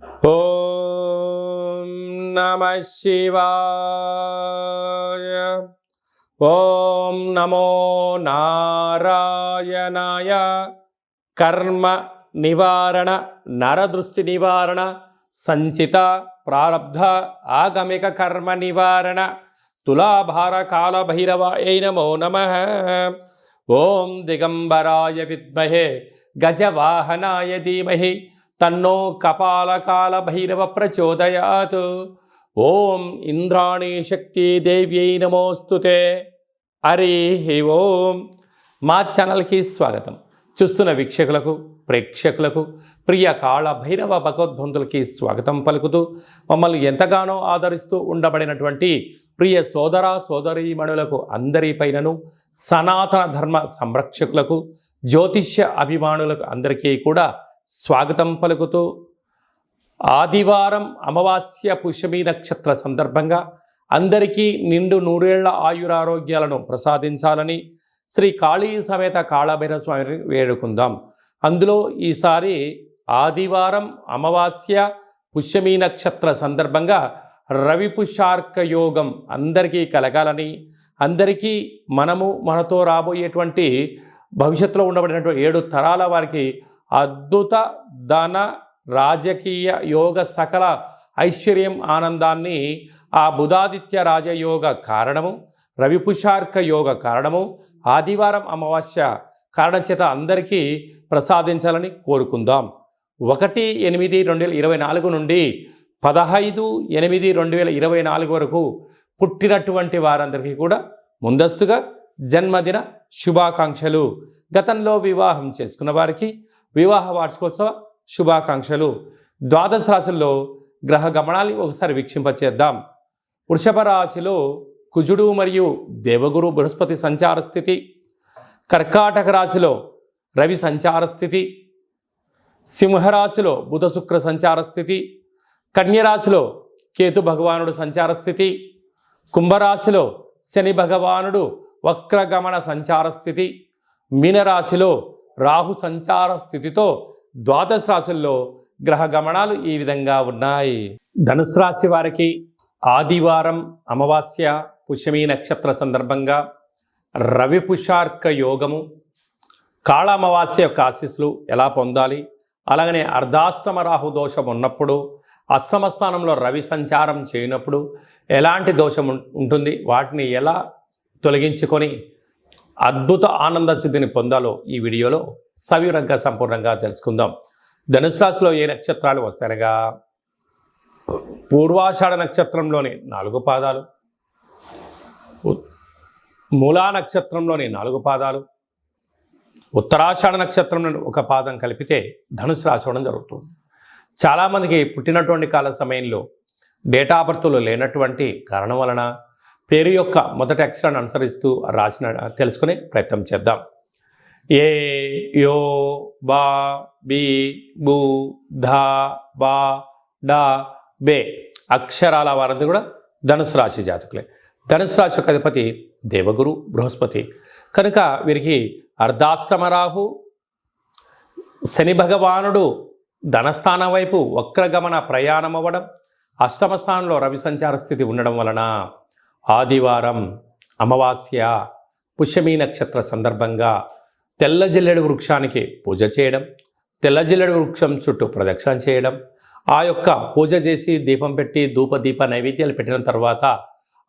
ఓం నమః శివాయ. ఓం నమో నారాయణాయ. కర్మ నివారణ, నరదృష్టి నివారణ, సంచిత ప్రారబ్ధ ఆగమిక కర్మ నివారణ, తులాభార కాల భైరవాయ నమో నమః. ఓం దిగంబరాయ విద్మహే గజవాహనాయ ధీమహి తన్నో కపాలకాల భైరవ ప్రచోదయాత్. ఓం ఇంద్రాణీ శక్తి దేవ్యై నమోస్తుతే. హరి ఓం. మా ఛానల్కి స్వాగతం. చూస్తున్న వీక్షకులకు, ప్రేక్షకులకు, ప్రియ కాళ భైరవ భగవద్బంధులకి స్వాగతం పలుకుతూ, మమ్మల్ని ఎంతగానో ఆదరిస్తూ ఉండబడినటువంటి ప్రియ సోదర సోదరీమణులకు అందరిపైనను, సనాతన ధర్మ సంరక్షకులకు, జ్యోతిష్య అభిమానులకు అందరికీ కూడా స్వాగతం పలుకుతూ, ఆదివారం అమావాస్య పుష్యమి నక్షత్ర సందర్భంగా అందరికీ నిండు నూరేళ్ల ఆయురారోగ్యాలను ప్రసాదించాలని శ్రీ కాళీ సమేత కాళభైరవ స్వామిని వేడుకుందాం. అందులో ఈసారి ఆదివారం అమావాస్య పుష్యమి నక్షత్ర సందర్భంగా రవి పుష్యార్క యోగం అందరికీ కలగాలని, అందరికీ మనతో రాబోయేటువంటి భవిష్యత్తులో ఉండబడినటువంటి 7 తరాల వారికి అద్భుత ధన రాజకీయ యోగ సకల ఐశ్వర్యం ఆనందాన్ని ఆ బుధాదిత్య రాజయోగ కారణము, రవిపుషార్క యోగ కారణము, ఆదివారం అమావాస్య కారణం చేత అందరికీ ప్రసాదించాలని కోరుకుందాం. 1/8/2024 నుండి 15/8/2024 వరకు పుట్టినటువంటి వారందరికీ కూడా ముందస్తుగా జన్మదిన శుభాకాంక్షలు. గతంలో వివాహం చేసుకున్న వారికి వివాహ వార్షికోత్సవ శుభాకాంక్షలు. ద్వాదశ రాశుల్లో గ్రహ గమనాన్ని ఒకసారి వీక్షింపచేద్దాం. వృషభ రాశిలో కుజుడు మరియు దేవగురు బృహస్పతి సంచార స్థితి, కర్కాటక రాశిలో రవి సంచార స్థితి, సింహరాశిలో బుధ శుక్ర సంచార స్థితి, కన్యరాశిలో కేతు భగవానుడు సంచార స్థితి, కుంభరాశిలో శని భగవానుడు వక్రగమన సంచార స్థితి, మీనరాశిలో రాహు సంచార స్థితితో ద్వాదశ రాశుల్లో గ్రహ గమనాలు ఈ విధంగా ఉన్నాయి. ధనుసు రాశి వారికి ఆదివారం అమావాస్య పుష్యమి నక్షత్ర సందర్భంగా రవి పుషార్క యోగము, కాళ అమావాస్య యొక్క ఆశీస్సులు ఎలా పొందాలి, అలాగనే అర్ధాష్టమ రాహు దోషం ఉన్నప్పుడు, అష్టమ స్థానంలో రవి సంచారం చేయనప్పుడు ఎలాంటి దోషం ఉంటుంది, వాటిని ఎలా తొలగించుకొని అద్భుత ఆనంద సిద్ధిని పొందాలో ఈ వీడియోలో సవివరంగా సంపూర్ణంగా తెలుసుకుందాం. ధనుసు రాశిలో ఏ నక్షత్రాలు వస్తాయనగా, పూర్వాషాఢ నక్షత్రంలోని 4 పాదాలు, మూలా నక్షత్రంలోని 4 పాదాలు, ఉత్తరాషాఢ నక్షత్రంలోని 1 పాదం కలిపితే ధనుసు రాశి అవడం జరుగుతుంది. చాలామందికి పుట్టినటువంటి కాల సమయంలో డేటా ఆఫ్ బర్త్లు లేనటువంటి కారణం వలన పేరు యొక్క మొదటి అక్షరాన్ని అనుసరిస్తూ రాసిన తెలుసుకునే ప్రయత్నం చేద్దాం. ఏ, యో, బా, బి, బు, ధా, బా, డా, బే అక్షరాల వారందరూ కూడా ధనుసు రాశి జాతకులే. ధనుసు రాశి యొక్క అధిపతి దేవగురు బృహస్పతి కనుక వీరికి అర్ధాష్టమ రాహు, శని భగవానుడు ధనస్థానం వైపు వక్రగమన ప్రయాణం అవ్వడం, అష్టమ స్థానంలో రవి సంచార స్థితి ఉండడం వలన ఆదివారం అమావాస్య పుష్యమి నక్షత్ర సందర్భంగా తెల్ల జిల్లెడు వృక్షానికి పూజ చేయడం, తెల్ల జిల్లెడు వృక్షం చుట్టూ ప్రదక్షిణ చేయడం, ఆ యొక్క పూజ చేసి దీపం పెట్టి ధూపదీప నైవేద్యాలు పెట్టిన తర్వాత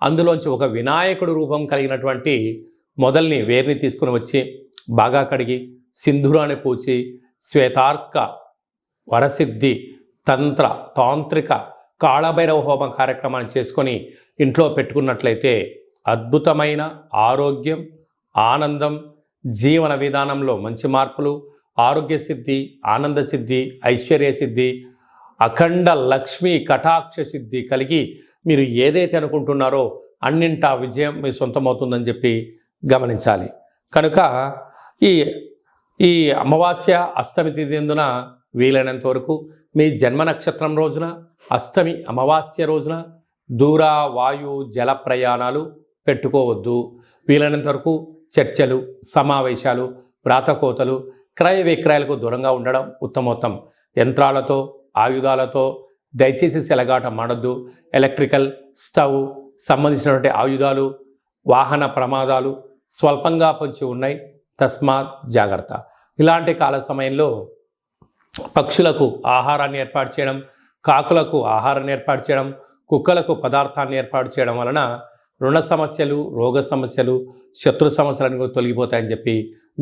అందులోంచి ఒక వినాయకుడు రూపం కలిగినటువంటి మొదల్ని వేరుని తీసుకుని వచ్చి బాగా కడిగి సింధూరాన్ని పూచి శ్వేతార్క వరసిద్ధి తంత్ర తాంత్రిక కాళభైరవ హోమ కార్యక్రమాన్ని చేసుకొని ఇంట్లో పెట్టుకున్నట్లయితే అద్భుతమైన ఆరోగ్యం, ఆనందం, జీవన విధానంలో మంచి మార్పులు, ఆరోగ్య సిద్ధి, ఆనంద సిద్ధి, ఐశ్వర్య సిద్ధి, అఖండ లక్ష్మీ కటాక్ష సిద్ధి కలిగి మీరు ఏదైతే అనుకుంటున్నారో అన్నింటా విజయం మీ సొంతమవుతుందని చెప్పి గమనించాలి. కనుక ఈ అమావాస్య అష్టమి తిథిందున వీలైనంత వరకు మీ జన్మ నక్షత్రం రోజున అష్టమి అమావాస్య రోజున దూర వాయు జల ప్రయాణాలు పెట్టుకోవద్దు. వీలైనంత వరకు చర్చలు, సమావేశాలు, వ్రాతకోతలు, క్రయ విక్రయాలకు దూరంగా ఉండడం ఉత్తమోత్తం. యంత్రాలతో ఆయుధాలతో దయచేసి సెలగాటం ఆడొద్దు. ఎలక్ట్రికల్ స్టవ్ సంబంధించినటువంటి ఆయుధాలు, వాహన ప్రమాదాలు స్వల్పంగా పొంచి ఉన్నాయి. తస్మాత్ జాగ్రత్త. ఇలాంటి కాల సమయంలో పక్షులకు ఆహారాన్ని ఏర్పాటు చేయడం, కాకులకు ఆహారాన్ని ఏర్పాటు చేయడం, కుక్కలకు పదార్థాన్ని ఏర్పాటు చేయడం వలన రుణ సమస్యలు, రోగ సమస్యలు, శత్రు సమస్యలను తొలగిపోతాయని చెప్పి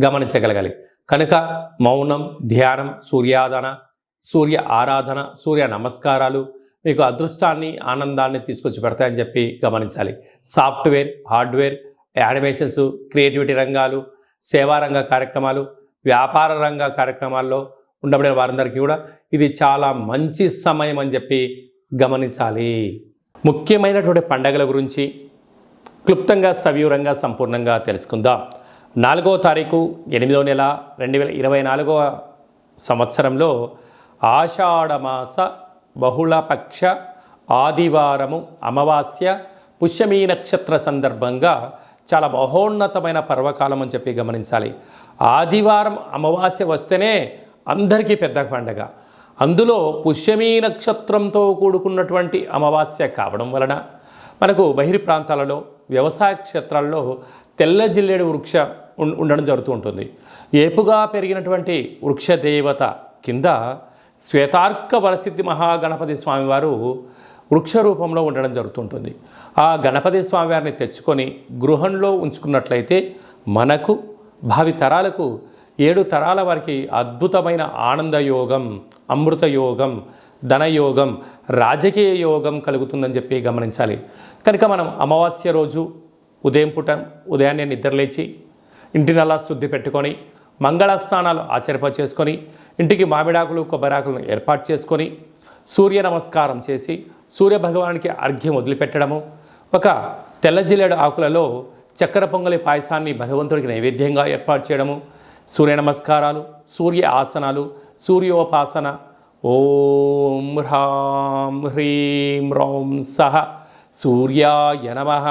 గమనించగలగాలి. కనుక మౌనం, ధ్యానం, సూర్యారాధన, సూర్య ఆరాధన, సూర్య నమస్కారాలు మీకు అదృష్టాన్ని, ఆనందాన్ని తీసుకొచ్చి పెడతాయని చెప్పి గమనించాలి. సాఫ్ట్వేర్, హార్డ్వేర్, యానిమేషన్స్, క్రియేటివిటీ రంగాలు, సేవారంగ కార్యక్రమాలు, వ్యాపార రంగ కార్యక్రమాల్లో ఉండబడిన వారందరికీ కూడా ఇది చాలా మంచి సమయం అని చెప్పి గమనించాలి. ముఖ్యమైనటువంటి పండగల గురించి క్లుప్తంగా, సవివరంగా, సంపూర్ణంగా తెలుసుకుందాం. 4వ తారీఖు 8వ నెల 2024 సంవత్సరంలో ఆషాఢమాస బహుళపక్ష ఆదివారము అమావాస్య పుష్యమీ నక్షత్ర సందర్భంగా చాలా మహోన్నతమైన పర్వకాలం అని చెప్పి గమనించాలి. ఆదివారం అమావాస్య వస్తేనే అందరికీ పెద్ద పండగ. అందులో పుష్యమీ నక్షత్రంతో కూడుకున్నటువంటి అమావాస్య కావడం వలన మనకు బహిర్ ప్రాంతాలలో, వ్యవసాయ క్షేత్రాల్లో తెల్ల జిల్లేడు వృక్ష ఉండడం జరుగుతూ ఉంటుంది. ఏపుగా పెరిగినటువంటి వృక్ష దేవత కింద శ్వేతార్క వరసిద్ధి మహాగణపతి స్వామివారు వృక్ష రూపంలో ఉండడం జరుగుతుంటుంది. ఆ గణపతి స్వామివారిని తెచ్చుకొని గృహంలో ఉంచుకున్నట్లయితే మనకు భావి తరాలకు 7 తరాల వారికి అద్భుతమైన ఆనందయోగం, అమృత యోగం, ధనయోగం, రాజకీయ యోగం కలుగుతుందని చెప్పి గమనించాలి. కనుక మనం అమావాస్య రోజు ఉదయాన్నే నిద్రలేచి ఇంటినల్లా శుద్ధి పెట్టుకొని మంగళ స్నానాలు చేసుకొని ఇంటికి మామిడాకులు, కొబ్బరాకులను ఏర్పాటు చేసుకొని సూర్య నమస్కారం చేసి సూర్య భగవానికి అర్ఘ్యం వదిలిపెట్టడము, ఒక తెల్ల జిల్లేడు ఆకులలో చక్కెర పొంగలి పాయసాన్ని భగవంతుడికి నైవేద్యంగా ఏర్పాటు చేయడము, సూర్య నమస్కారాలు, సూర్య ఆసనాలు, సూర్యోపాసన, ఓం హ్రాం హ్రీం రౌం సహ సూర్యాయ నమః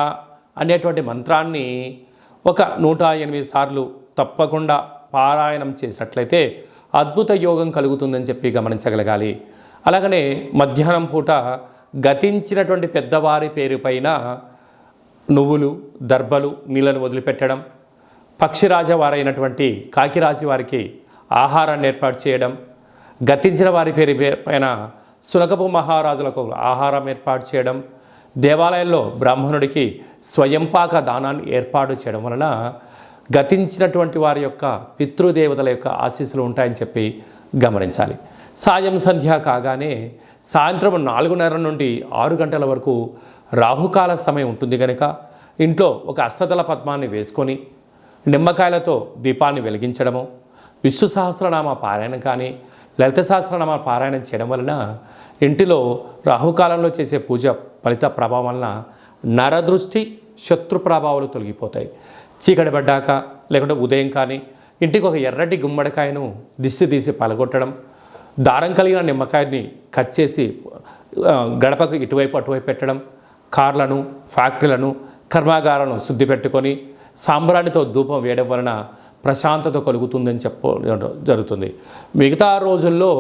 అనేటువంటి మంత్రాన్ని ఒక 108 సార్లు తప్పకుండా పారాయణం చేసినట్లయితే అద్భుత యోగం కలుగుతుందని చెప్పి గమనించగలగాలి. అలాగనే మధ్యాహ్నం పూట గతించినటువంటి పెద్దవారి పేరు పైన నువ్వులు, దర్భలు, నీళ్ళను వదిలిపెట్టడం, పక్షిరాజ వారైనటువంటి కాకిరాజు వారికి ఆహారాన్ని ఏర్పాటు చేయడం, గతించిన వారి పేరు పైన సునకపు మహారాజులకు ఆహారం ఏర్పాటు చేయడం, దేవాలయంలో బ్రాహ్మణుడికి స్వయంపాక దానాన్ని ఏర్పాటు చేయడం వలన గతించినటువంటి వారి యొక్క పితృదేవతల యొక్క ఆశీస్సులు ఉంటాయని చెప్పి గమనించాలి. సాయం సంధ్య కాగానే సాయంత్రం 4:30 నుండి 6 గంటల వరకు రాహుకాల సమయం ఉంటుంది కనుక ఇంట్లో ఒక అష్టదళ పద్మాన్ని వేసుకొని నిమ్మకాయలతో దీపాన్ని వెలిగించడము, విష్ణు సహస్రనామ పారాయణం కానీ లలిత సహస్రనామ పారాయణం చేయడం వలన ఇంటిలో రాహుకాలంలో చేసే పూజ ఫలిత ప్రభావం వలన నరదృష్టి, శత్రు ప్రభావాలు తొలగిపోతాయి. చీకటి పడ్డాక లేకుంటే ఉదయం కానీ ఇంటికి ఒక ఎర్రటి గుమ్మడికాయను దిష్టి తీసి పలగొట్టడం, దారం కలిగిన నిమ్మకాయని కట్ చేసి గడపకు ఇటువైపు అటువైపు పెట్టడం, కార్లను, ఫ్యాక్టరీలను, కర్మాగారాలను శుద్ధి పెట్టుకొని సాంబ్రాణితో ధూపం వేయడం వలన ప్రశాంతత కలుగుతుందని జరుగుతుంది. మిగతా రోజుల్లో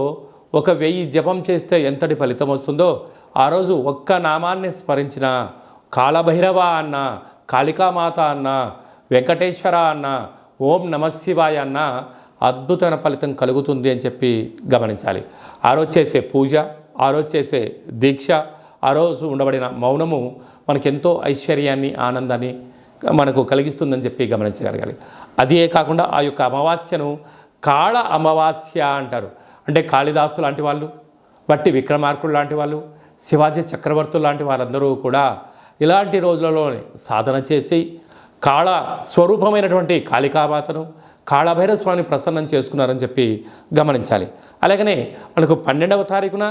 1000 జపం చేస్తే ఎంతటి ఫలితం వస్తుందో ఆ రోజు ఒక్క నామాన్ని స్మరించిన, కాలభైరవ అన్న, కాళికామాత అన్న, వెంకటేశ్వర అన్న, ఓం నమశివాయ అన్న అద్భుతమైన ఫలితం కలుగుతుంది అని చెప్పి గమనించాలి. ఆ రోజు చేసే పూజ, ఆ రోజు చేసే దీక్ష, ఆ రోజు ఉండబడిన మౌనము మనకెంతో ఐశ్వర్యాన్ని, ఆనందాన్ని మనకు కలిగిస్తుందని చెప్పి గమనించగలగాలి. అదే కాకుండా ఆ యొక్క అమావాస్యను కాళ అమావాస్య అంటారు. అంటే కాళిదాసు లాంటి వాళ్ళు, బట్టి విక్రమార్కుడు లాంటి వాళ్ళు, శివాజీ చక్రవర్తులు లాంటి వారందరూ కూడా ఇలాంటి రోజులలోనే సాధన చేసి కాళ స్వరూపమైనటువంటి కాళికామాతను, కాళభైరవ స్వామిని ప్రసన్నం చేసుకున్నారని చెప్పి గమనించాలి. అలాగనే మనకు 12వ తారీఖున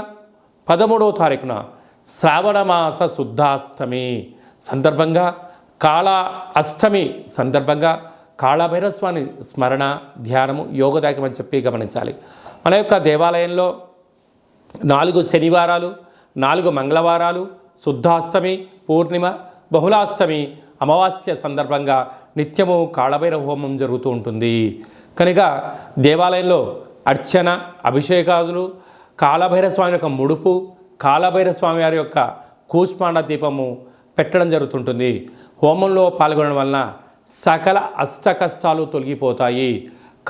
13వ తారీఖున శ్రావణమాస శుద్ధాష్టమి సందర్భంగా, కాళ అష్టమి సందర్భంగా కాళభైరవ స్వామి స్మరణ, ధ్యానము యోగదాయకం అని చెప్పి గమనించాలి. మన యొక్క దేవాలయంలో 4 శనివారాలు, 4 మంగళవారాలు, శుద్ధాష్టమి, పూర్ణిమ, బహుళాష్టమి, అమావాస్య సందర్భంగా నిత్యము కాళభైరవ హోమం జరుగుతూ ఉంటుంది. కనుక దేవాలయంలో అర్చన, అభిషేకాదులు, కాలభైరవ స్వామి యొక్క ముడుపు, కాలభైరవ స్వామి వారి యొక్క కూష్మాండ దీపము పెట్టడం జరుగుతుంటుంది. హోమంలో పాల్గొనడం వలన సకల అష్ట కష్టాలు తొలగిపోతాయి.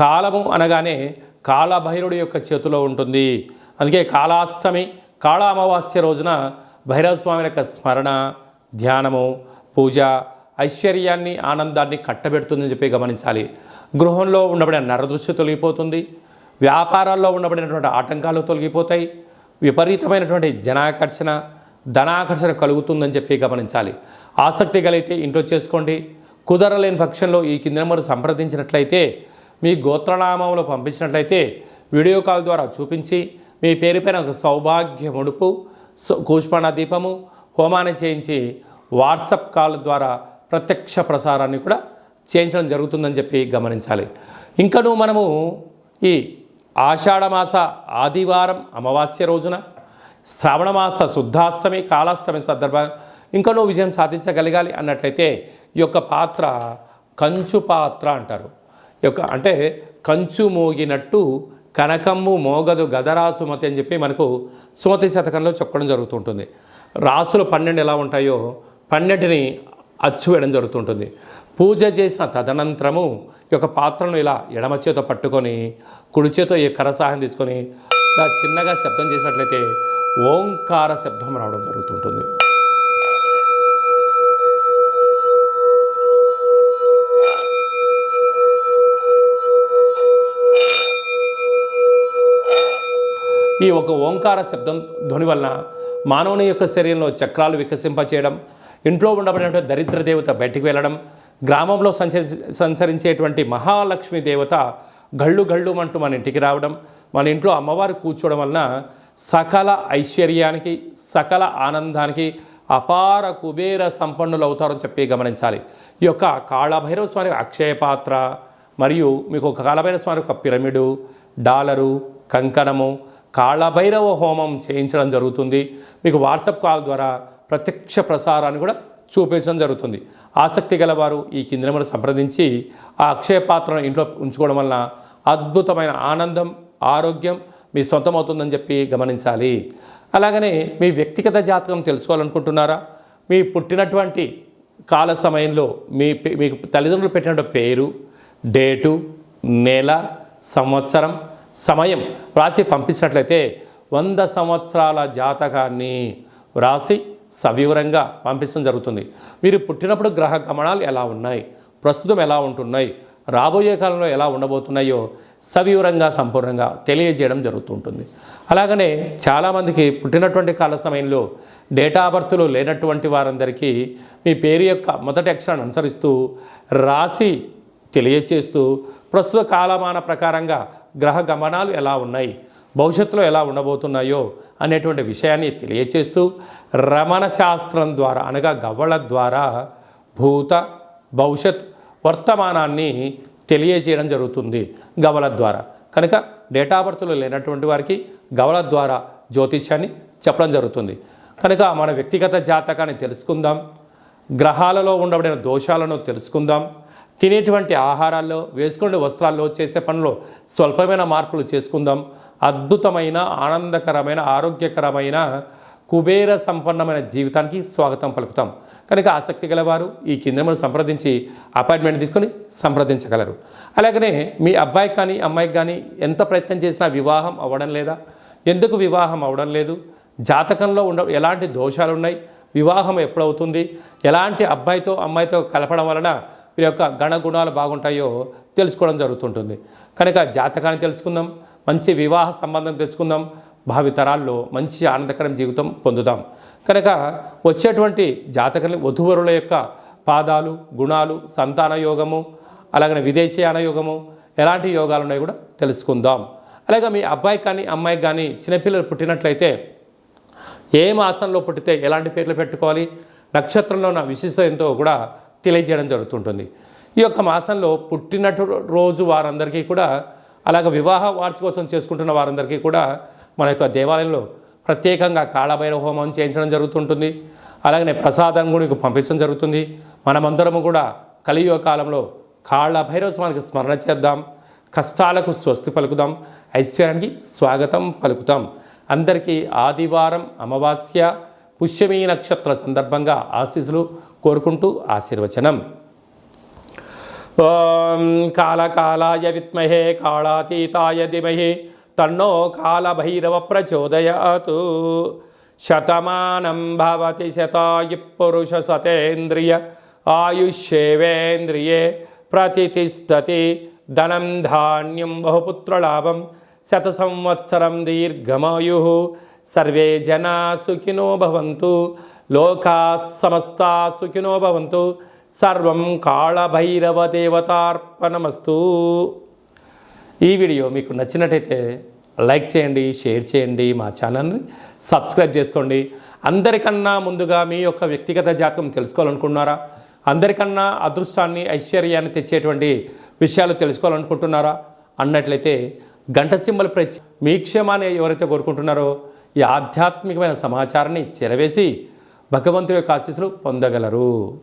కాలము అనగానే కాలభైరుడి యొక్క చేతిలో ఉంటుంది. అందుకే కాళాష్టమి, కాళ అమావాస్య రోజున భైరవ స్వామి యొక్క స్మరణ, ధ్యానము, పూజ ఐశ్వర్యాన్ని, ఆనందాన్ని కట్టబెడుతుందని చెప్పి గమనించాలి. గృహంలో ఉండబడిన నరదృష్టి తొలగిపోతుంది. వ్యాపారాల్లో ఉండబడినటువంటి ఆటంకాలు తొలగిపోతాయి. విపరీతమైనటువంటి జనాకర్షణ, ధనాకర్షణ కలుగుతుందని చెప్పి గమనించాలి. ఆసక్తి కలిగితే ఇంట్లో చేసుకోండి. కుదరలేని పక్షంలో ఈ కింద నెంబర్ సంప్రదించినట్లయితే, మీ గోత్రనామంలో పంపించినట్లయితే వీడియో కాల్ ద్వారా చూపించి మీ పేరుపైన ఒక సౌభాగ్య ముడుపు, కూష్మాండ దీపము, హోమాన్ని చేయించి వాట్సాప్ కాల్ ద్వారా ప్రత్యక్ష ప్రసారాన్ని కూడా చేయించడం జరుగుతుందని చెప్పి గమనించాలి. ఇంకనూ మనము ఈ ఆషాఢమాస ఆదివారం అమావాస్య రోజున, శ్రావణమాస శుద్ధాష్టమి, కాళాష్టమి సందర్భంగా ఇంకనూ విజయం సాధించగలగాలి అన్నట్లయితే ఈ యొక్క పాత్ర కంచు పాత్ర అంటారు. ఈ యొక్క అంటే కంచు మోగినట్టు కనకమ్ము మోగదు గదరా సుమతి అని చెప్పి మనకు సుమతి శతకంలో చెప్పడం జరుగుతుంటుంది. రాసులు 12 ఎలా ఉంటాయో 12ని అచ్చు వేయడం జరుగుతుంటుంది. పూజ చేసిన తదనంతరము ఈ యొక్క పాత్రను ఇలా ఎడమ చేతో పట్టుకొని కుడి చేతో ఈ కరసాహం తీసుకొని ఇలా చిన్నగా శబ్దం చేసినట్లయితే ఓంకార శబ్దం రావడం జరుగుతుంటుంది. ఈ ఒక ఓంకార శబ్దం ధ్వని వలన మానవుని యొక్క శరీరంలో చక్రాలు వికసింపచేయడం, ఇంట్లో ఉండబడినటువంటి దరిద్ర దేవత బయటికి వెళ్ళడం, గ్రామంలో సంచరించేటువంటి మహాలక్ష్మి దేవత గళ్ళు గళ్ళు అంటూ మన ఇంటికి రావడం, మన ఇంట్లో అమ్మవారు కూర్చోవడం వలన సకల ఐశ్వర్యానికి, సకల ఆనందానికి అపార కుబేర సంపన్నులు అవుతారని చెప్పి గమనించాలి. ఈ యొక్క కాళభైరవ స్వామి అక్షయ పాత్ర మరియు మీకు ఒక కాళభైరవ స్వామి ఒక పిరమిడు, డాలరు, కంకణము, కాళభైరవ హోమం చేయించడం జరుగుతుంది. మీకు వాట్సాప్ కాల్ ద్వారా ప్రత్యక్ష ప్రసారాన్ని కూడా చూపించడం జరుగుతుంది. ఆసక్తి గలవారు ఈ కింది నెంబర్ సంప్రదించి ఆ అక్షయ పాత్రను ఇంట్లో ఉంచుకోవడం వలన అద్భుతమైన ఆనందం, ఆరోగ్యం మీ సొంతమవుతుందని చెప్పి గమనించాలి. అలాగనే మీ వ్యక్తిగత జాతకం తెలుసుకోవాలనుకుంటున్నారా? మీ పుట్టినటువంటి కాల సమయంలో మీకు తల్లిదండ్రులు పెట్టినటువంటి పేరు, డేటు, నెల, సంవత్సరం, సమయం వ్రాసి పంపించినట్లయితే 100 సంవత్సరాల జాతకాన్ని వ్రాసి సవివరంగా పంపించడం జరుగుతుంది. మీరు పుట్టినప్పుడు గ్రహ గమనాలు ఎలా ఉన్నాయి, ప్రస్తుతం ఎలా ఉంటున్నాయి, రాబోయే కాలంలో ఎలా ఉండబోతున్నాయో సవివరంగా సంపూర్ణంగా తెలియజేయడం జరుగుతుంటుంది. అలాగనే చాలామందికి పుట్టినటువంటి కాల సమయంలో డేటా బర్త్లు లేనటువంటి వారందరికీ మీ పేరు యొక్క మొదటి అక్షరాన్ని అనుసరిస్తూ రాసి తెలియచేస్తూ ప్రస్తుత కాలమాన ప్రకారంగా గ్రహ గమనాలు ఎలా ఉన్నాయి, భవిష్యత్తులో ఎలా ఉండబోతున్నాయో అనేటువంటి విషయాన్ని తెలియచేస్తూ రమణ శాస్త్రం ద్వారా అనగా గవ్వల ద్వారా భూత, భవిష్యత్, వర్తమానాన్ని తెలియజేయడం జరుగుతుంది గవ్వల ద్వారా. కనుక డేటా బర్త్లు లేనటువంటి వారికి గవ్వల ద్వారా జ్యోతిష్యాన్ని చెప్పడం జరుగుతుంది. కనుక మన వ్యక్తిగత జాతకాన్ని తెలుసుకుందాం, గ్రహాలలో ఉండబడిన దోషాలను తెలుసుకుందాం, తినేటువంటి ఆహారాల్లో, వేసుకునే వస్త్రాల్లో, చేసే పనుల్లో స్వల్పమైన మార్పులు చేసుకుందాం. అద్భుతమైన, ఆనందకరమైన, ఆరోగ్యకరమైన, కుబేర సంపన్నమైన జీవితానికి స్వాగతం పలుకుతాం. కనుక ఆసక్తి గలవారు ఈ కింద సంప్రదించి అపాయింట్మెంట్ తీసుకొని సంప్రదించగలరు. అలాగనే మీ అబ్బాయి కానీ అమ్మాయికి కానీ ఎంత ప్రయత్నం చేసినా వివాహం అవ్వడం లేదా? ఎందుకు వివాహం అవ్వడం లేదు? జాతకంలో ఎలాంటి దోషాలు ఉన్నాయి? వివాహం ఎప్పుడవుతుంది? ఎలాంటి అబ్బాయితో అమ్మాయితో కలపడం వలన వీరి యొక్క గణగుణాలు బాగుంటాయో తెలుసుకోవడం జరుగుతుంటుంది. కనుక జాతకాన్ని తెలుసుకుందాం, మంచి వివాహ సంబంధం తెచ్చుకుందాం, భావితరాల్లో మంచి ఆనందకరం జీవితం పొందుదాం. కనుక వచ్చేటువంటి జాతకాన్ని వధూవరుల యొక్క పాదాలు, గుణాలు, సంతాన యోగము, అలాగనే విదేశీయాన యోగము, ఎలాంటి యోగాలు ఉన్నాయో కూడా తెలుసుకుందాం. అలాగే మీ అబ్బాయి కానీ అమ్మాయికి కానీ చిన్నపిల్లలు పుట్టినట్లయితే ఏ మాసంలో పుట్టితే ఎలాంటి పేర్లు పెట్టుకోవాలి, నక్షత్రంలో ఉన్న విశిష్టత ఎంతో కూడా తెలియజేయడం జరుగుతుంటుంది. ఈ యొక్క మాసంలో పుట్టినట్టు రోజు వారందరికీ కూడా, అలాగే వివాహ వార్షికోత్సవం చేసుకుంటున్న వారందరికీ కూడా మన యొక్క దేవాలయంలో ప్రత్యేకంగా కాళభైరవ హోమం చేయించడం జరుగుతుంటుంది. అలాగనే ప్రసాదం కూడా పంపించడం జరుగుతుంది. మనమందరము కూడా కలియుగ కాలంలో కాళభైరవ స్వామికి స్మరణ చేద్దాం, కష్టాలకు స్వస్తి పలుకుదాం, ఐశ్వర్యానికి స్వాగతం పలుకుతాం. అందరికీ ఆదివారం అమావాస్య పుష్యమీ నక్షత్ర సందర్భంగా ఆశీస్సులు కోరుకుంటూ ఆశీర్వచనం. ఓం కాళకాలాయ విద్మహే కాళాతీతాయ ధీమహి తన్నో కాళభైరవ ప్రచోదయాత్. శతమానం భవతి శతాయు పురుష సతేంద్రియ ఆయుష్యేవేంద్రియే ప్రతిష్టతి. ధనం ధాన్యం బహుపుత్రలాభం శత సంవత్సరం దీర్ఘమాయు. సర్వే జనా సుఖినో భవంతు. లోకా సమస్తా సుఖినో భవంతు. సర్వం కాళభైరవ దేవతార్పణమస్తు. ఈ వీడియో మీకు నచ్చినట్టయితే లైక్ చేయండి, షేర్ చేయండి, మా ఛానల్ని సబ్స్క్రైబ్ చేసుకోండి. అందరికన్నా ముందుగా మీ యొక్క వ్యక్తిగత జాతకం తెలుసుకోవాలనుకుంటున్నారా? అందరికన్నా అదృష్టాన్ని ఐశ్వర్యాన్ని తెచ్చేటువంటి విషయాలు తెలుసుకోవాలనుకుంటున్నారా అన్నట్లయితే గంట సింబల్ ప్రెస్ మీ క్షేమాన్ని ఎవరైతే కోరుకుంటున్నారో ఈ ఆధ్యాత్మికమైన సమాచారాన్ని చేరవేసి భగవంతుడి యొక్క ఆశీస్సులు పొందగలరు.